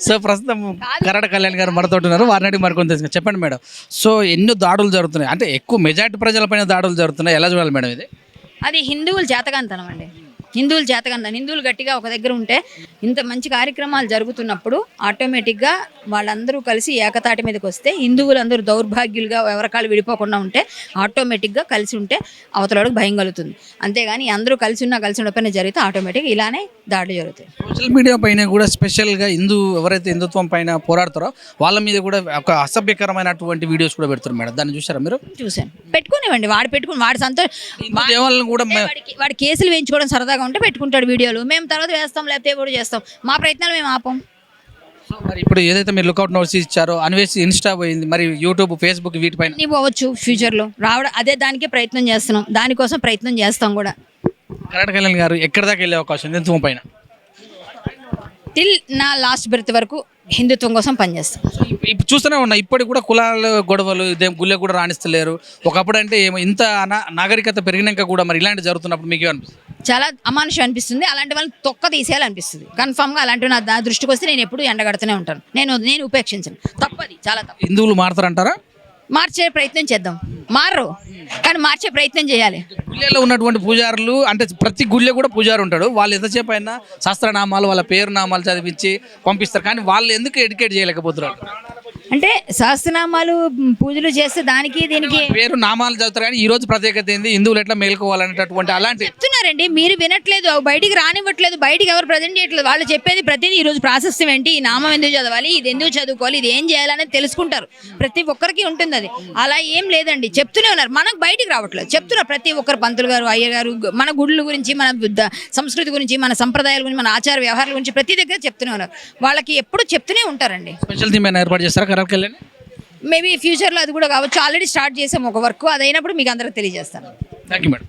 So ప్రస్తుతం కరడ కళ్యాణ్ గారు మనతో ఉన్నారు. వారిని అడిగి మరికొంత తెలుసుకుందాం. చెప్పండి మేడం. సో ఎన్నో దాడులు జరుగుతున్నాయి, అంటే ఎక్కువ మెజార్టీ ప్రజలపైన దాడులు జరుగుతున్నాయి, ఎలా చూడాలి మేడం ఇది? అది హిందువుల చేతకంతనం అండి. హిందువుల చేతకంతనం. హిందువులు గట్టిగా ఒక దగ్గర ఉంటే ఇంత మంచి కార్యక్రమాలు జరుగుతున్నప్పుడు ఆటోమేటిక్గా వాళ్ళందరూ కలిసి ఏకతాటి మీదకి వస్తే, హిందువులందరూ దౌర్భాగ్యులుగా ఎవరికాళ్ళు విడిపోకుండా ఉంటే ఆటోమేటిక్గా కలిసి ఉంటే అవతలకి భయం కలుగుతుంది. అంతేగాని అందరూ కలిసి ఉండకపోయినా జరిగితే ఆటోమేటిక్గా ఇలానే దాడులు జరుగుతాయి. సోషల్ మీడియా పైన కూడా స్పెషల్గా ఎవరైతే హిందుత్వం పైన పోరాడతారో వాళ్ళ మీద కూడా ఒక అసభ్యకరమైనటువంటి వీడియోస్ కూడా పెడుతున్నారు మేడం. దాన్ని చూసారా మీరు? చూశాను. పెట్టుకునేవ్వండి, వాడు పెట్టుకుని వాడి దేవాలను కూడా వాడి కేసులు వేయించుకోవడం సరదాగా ఉంటే పెట్టుకుంటాడు వీడియోలు. మేము తర్వాత వేస్తాం, లేకపోతే కూడా చేస్తాం. మా ప్రయత్నాలు మేము ఆపం. మరి ఇప్పుడు ఏదైతే మీరు లుకౌట్ నోట్స్ ఇచ్చారో అన్వేషి ఇన్స్టా పోయింది, మరి యూట్యూబ్, ఫేస్బుక్ వీటిపైన నీ పోవచ్చు ఫ్యూచర్లో రావడం. అదే దానికే ప్రయత్నం చేస్తున్నాం, దానికోసం ప్రయత్నం చేస్తాం కూడా. కరడ కళ్యాణ్ గారు ఎక్కడి దాకా వెళ్ళే అవకాశం హిందుత్వం పైన? టిల్ నా లాస్ట్ బెర్త్ వరకు హిందుత్వం కోసం పనిచేస్తాం. ఇప్పుడు చూస్తూనే ఉన్నా, ఇప్పటికి కూడా కులాల గొడవలు, ఇదేం గుళ్ళె కూడా రాణిస్తలేరు. ఒకప్పుడు అంటే ఏమో ఇంత నాగరికత పెరిగినాక కూడా మరి ఇలాంటి జరుగుతున్నప్పుడు మీకు ఏమనిపిస్తుంది? చాలా అమానుషం అనిపిస్తుంది. అలాంటి వాళ్ళని తొక్క తీసేయాలనిపిస్తుంది. కన్ఫామ్గా అలాంటివి నా దృష్టికి వస్తే నేను ఎప్పుడు ఎండగడుతూనే ఉంటాను. నేను ఉపేక్షించను. తప్పది, చాలా తప్పు. హిందువులు మారుతారంటారా? మార్చే ప్రయత్నం చేద్దాం. మారరు కానీ మార్చే ప్రయత్నం చేయాలి. గుళ్ళెలో ఉన్నటువంటి పూజారులు, అంటే ప్రతి గుళ్ళె కూడా పూజారు ఉంటాడు. వాళ్ళు ఎంతసేపు అయినా శాస్త్రనామాలు, వాళ్ళ పేరు నామాలు చదివించి పంపిస్తారు. కానీ వాళ్ళు ఎందుకు ఎడ్యుకేట్ చేయలేకపోతున్నారు? అంటే సహస్రనామాలు పూజలు చేస్తే దానికి దీనికి పేరు నామాలు చదువుతారు. కానీ ఈ రోజు ప్రత్యేకత ఏంది, హిందువులు ఎట్లా మేల్కోవాలనేటటువంటి అలాంటి చెప్తున్నారండి. మీరు వినట్లేదు, బయటికి రానివ్వట్లేదు, బయటికి ఎవరు ప్రజెంట్ చేయట్లేదు. వాళ్ళు చెప్పేది ప్రతిదీ ఈ రోజు ప్రాశస్త్యం ఏంటి, ఈ నామం ఎందుకు చదవాలి, ఇది ఎందుకు చదువుకోవాలి, ఇది ఏం చేయాలనేది తెలుసుకుంటారు. ప్రతి ఒక్కరికి ఉంటుంది అది. అలా ఏం లేదండి, చెప్తూనే ఉన్నారు. మనకు బయటికి రావట్లేదు, చెప్తున్నారు ప్రతి ఒక్కరు. పంతులు గారు, అయ్య గారు మన గుడుల గురించి, మన సంస్కృతి గురించి, మన సంప్రదాయాల గురించి, మన ఆచార వ్యవహారాల గురించి ప్రతి దగ్గర చెప్తూనే ఉన్నారు. వాళ్ళకి ఎప్పుడు చెప్తూనే ఉంటారండి. స్పెషల్ థీమ్ ఏమైనా ఏర్పాటు చేస్తారా కరడ కళ్యాణ్? మేబీ ఫ్యూచర్లో అది కూడా కావచ్చు. ఆల్రెడీ స్టార్ట్ చేసాము ఒక వర్క్. అదైనప్పుడు మీకు అందరికి తెలియజేస్తాను. Thank you madam.